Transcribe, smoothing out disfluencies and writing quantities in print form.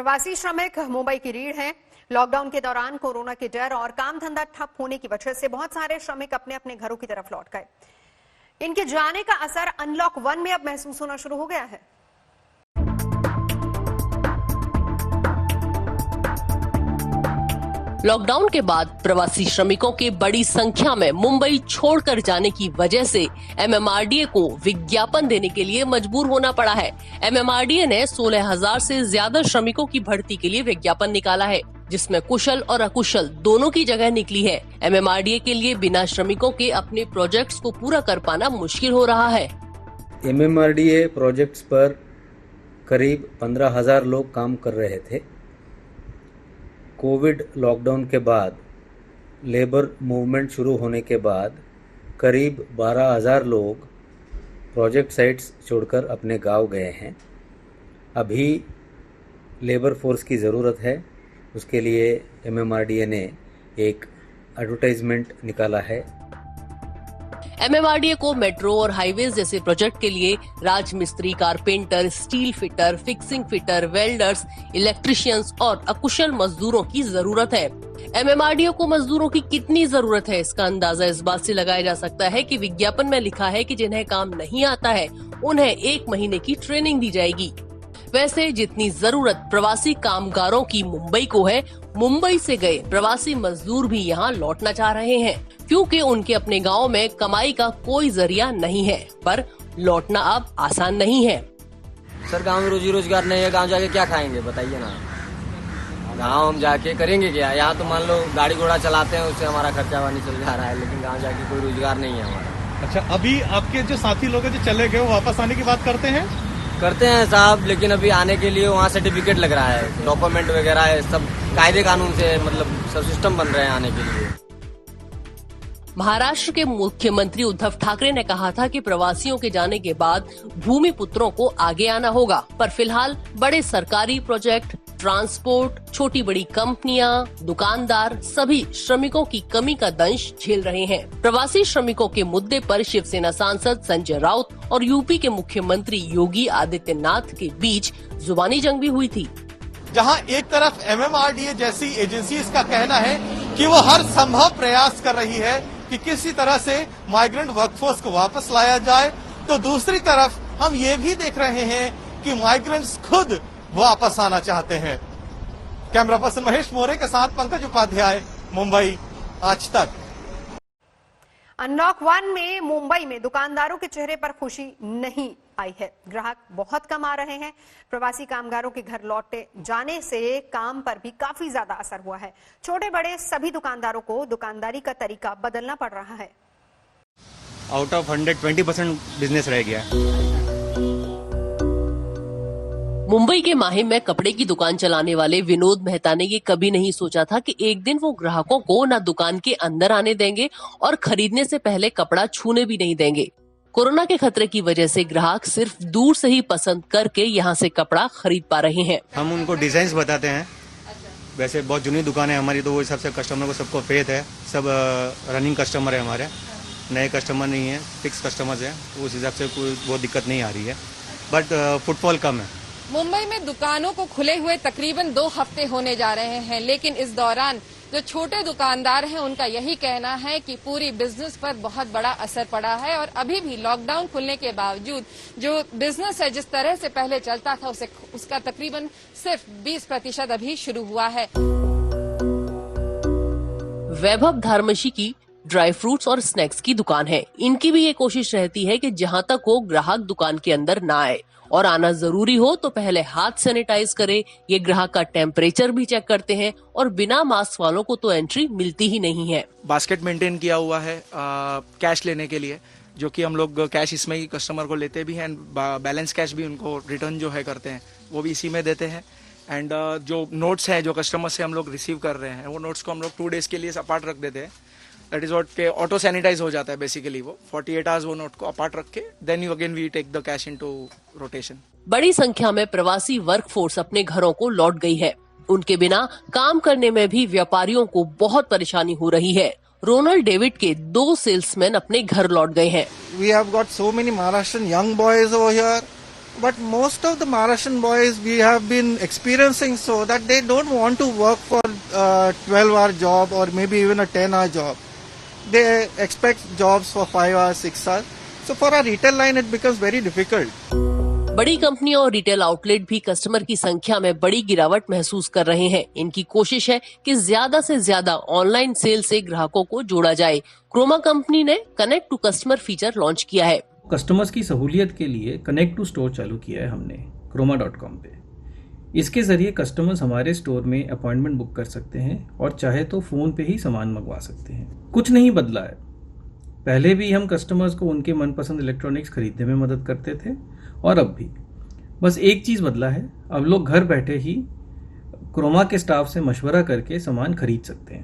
प्रवासी श्रमिक मुंबई की रीढ़ हैं। लॉकडाउन के दौरान कोरोना के डर और काम धंधा ठप होने की वजह से बहुत सारे श्रमिक अपने अपने घरों की तरफ लौट गए। इनके जाने का असर अनलॉक 1 में अब महसूस होना शुरू हो गया है। लॉकडाउन के बाद प्रवासी श्रमिकों के बड़ी संख्या में मुंबई छोड़कर जाने की वजह से एमएमआरडीए को विज्ञापन देने के लिए मजबूर होना पड़ा है। एमएमआरडीए ने 16,000 से ज्यादा श्रमिकों की भर्ती के लिए विज्ञापन निकाला है, जिसमें कुशल और अकुशल दोनों की जगह निकली है। एमएमआरडीए के लिए बिना श्रमिकों के अपने प्रोजेक्ट्स को पूरा कर पाना मुश्किल हो रहा है। एमएमआरडीए प्रोजेक्ट्स पर करीब 15,000 लोग काम कर रहे थे। कोविड लॉकडाउन के बाद लेबर मूवमेंट शुरू होने के बाद करीब 12,000 लोग प्रोजेक्ट साइट्स छोड़कर अपने गांव गए हैं। अभी लेबर फोर्स की ज़रूरत है, उसके लिए एमएमआरडीए ने एक एडवर्टाइजमेंट निकाला है। एमएमआरडीए को मेट्रो और हाईवेज जैसे प्रोजेक्ट के लिए राजमिस्त्री, carpenter, steel fitter, fixing fitter, welders, electricians और अकुशल मजदूरों की जरूरत है। एमएमआरडीए को मजदूरों की कितनी जरूरत है, इसका अंदाजा इस बात से लगाया जा सकता है कि विज्ञापन में लिखा है कि जिन्हें काम नहीं आता है उन्हें 1 महीने की ट्रेनिंग दी जाएगी। वैसे जितनी जरूरत प्रवासी कामगारों की मुंबई को है, मुंबई से गए प्रवासी मजदूर भी यहाँ लौटना चाह रहे हैं, क्योंकि उनके अपने गांव में कमाई का कोई जरिया नहीं है। पर लौटना अब आसान नहीं है। सर गांव में रोजी रोजगार नहीं है, गांव जाके क्या खाएंगे बताइए ना। गांव हम जाके करेंगे क्या? यहाँ तो मान लो गाड़ी घोड़ा चलाते हैं, उससे हमारा खर्चा पानी चल जा रहा है, लेकिन गांव जाके कोई रोजगार नहीं है हमारा। अच्छा, अभी आपके जो साथी लोग हैं जो चले गए, वो वापस आने की बात करते हैं साहब, लेकिन अभी आने के लिए वहाँ सर्टिफिकेट लग रहा है, डॉक्यूमेंट वगैरह है, सब कायदे कानून से मतलब सब सिस्टम बन रहे हैं आने के लिए। महाराष्ट्र के मुख्यमंत्री उद्धव ठाकरे ने कहा था कि प्रवासियों के जाने के बाद भूमि पुत्रों को आगे आना होगा, पर फिलहाल बड़े सरकारी प्रोजेक्ट, ट्रांसपोर्ट, छोटी बड़ी कंपनियां, दुकानदार सभी श्रमिकों की कमी का दंश झेल रहे हैं। प्रवासी श्रमिकों के मुद्दे पर शिवसेना सांसद संजय राउत और यूपी के मुख्यमंत्री योगी आदित्यनाथ के बीच जुबानी जंग भी हुई थी। जहां एक तरफ एमएमआरडीए जैसी एजेंसी का कहना है कि वो हर संभव प्रयास कर रही है कि किसी तरह से माइग्रेंट वर्कफोर्स को वापस लाया जाए, तो दूसरी तरफ हम ये भी देख रहे हैं कि माइग्रेंट्स खुद वापस आना चाहते हैं। कैमरा पर्सन महेश मोरे के साथ पंकज उपाध्याय, मुंबई, आज तक। अनलॉक 1 में मुंबई में दुकानदारों के चेहरे पर खुशी नहीं आई है। ग्राहक बहुत कम आ रहे हैं। प्रवासी कामगारों के घर लौटे जाने से काम पर भी काफी ज्यादा असर हुआ है। छोटे बड़े सभी दुकानदारों को दुकानदारी का तरीका बदलना पड़ रहा है। आउट ऑफ 120% बिजनेस रह गया। मुंबई के माहिम में कपड़े की दुकान चलाने वाले विनोद मेहता ने ये कभी नहीं सोचा था कि एक दिन वो ग्राहकों को न दुकान के अंदर आने देंगे और खरीदने से पहले कपड़ा छूने भी नहीं देंगे। कोरोना के खतरे की वजह से ग्राहक सिर्फ दूर से ही पसंद करके यहाँ से कपड़ा खरीद पा रहे हैं। हम उनको डिजाइन बताते हैं। वैसे बहुत जुनी दुकान है हमारी, तो वो हिसाब से कस्टमर को सबको फेथ है। सब रनिंग कस्टमर है हमारे, नए कस्टमर नहीं है, फिक्स कस्टमर्स है, तो उस हिसाब से कोई बहुत दिक्कत नहीं आ रही है। बट फुटफॉल कम है। मुंबई में दुकानों को खुले हुए तकरीबन 2 हफ्ते होने जा रहे हैं, लेकिन इस दौरान जो छोटे दुकानदार हैं उनका यही कहना है कि पूरी बिजनेस पर बहुत बड़ा असर पड़ा है और अभी भी लॉकडाउन खुलने के बावजूद जो बिजनेस है जिस तरह से पहले चलता था उसका तकरीबन सिर्फ 20% अभी शुरू हुआ है। वैभव धारमशी की ड्राई फ्रूट्स और स्नैक्स की दुकान है। इनकी भी ये कोशिश रहती है कि जहां तक हो ग्राहक दुकान के अंदर ना आए, और आना जरूरी हो तो पहले हाथ सैनिटाइज करे। ये ग्राहक का टेम्परेचर भी चेक करते हैं और बिना मास्क वालों को तो एंट्री मिलती ही नहीं है। बास्केट मेंटेन किया हुआ है कैश लेने के लिए, जो कि हम लोग कैश इसमें ही कस्टमर को लेते भी हैं, बैलेंस कैश भी उनको रिटर्न जो है करते हैं वो भी इसी में देते हैं। एंड जो नोट्स हैं जो कस्टमर से हम लोग रिसीव कर रहे हैं, वो नोट्स को हम लोग 2 डेज के लिए अपार्ट रख देते हैं। दैट इज व्हाट के ऑटो सैनिटाइज हो जाता है बेसिकली। वो 48 आवर्स वो नोट को अपार्ट रख के then you again we take the cash into rotation. बड़ी संख्या में प्रवासी वर्कफोर्स अपने घरों को लौट गई है। उनके बिना काम करने में भी व्यापारियों को बहुत परेशानी हो रही है। रोनाल्ड डेविड के 2 सेल्समैन अपने घर लौट गए हैं। We have got so many Maharashtrian young boys over here But most of the Maharashtrian boys we have been experiencing so that they don't want to work for a 12-hour job or maybe even a 10-hour job. They expect jobs for 5 hours, 6 hours. So for our retail line it becomes very difficult. बड़ी कंपनियां और retail outlet भी customer की संख्या में बड़ी गिरावट महसूस कर रहे हैं। इनकी कोशिश है कि ज्यादा से ज्यादा ऑनलाइन सेल से ग्राहकों को जोड़ा जाए। क्रोमा कंपनी ने connect to customer feature launch किया है। कस्टमर्स की सहूलियत के लिए कनेक्ट टू स्टोर चालू किया है हमने croma.com पे। इसके जरिए कस्टमर्स हमारे स्टोर में अपॉइंटमेंट बुक कर सकते हैं और चाहे तो फोन पे ही सामान मंगवा सकते हैं। कुछ नहीं बदला है। पहले भी हम कस्टमर्स को उनके मनपसंद इलेक्ट्रॉनिक्स खरीदने में मदद करते थे और अब भी। बस एक चीज बदला है, अब लोग घर बैठे ही क्रोमा के स्टाफ से मशवरा करके सामान खरीद सकते हैं।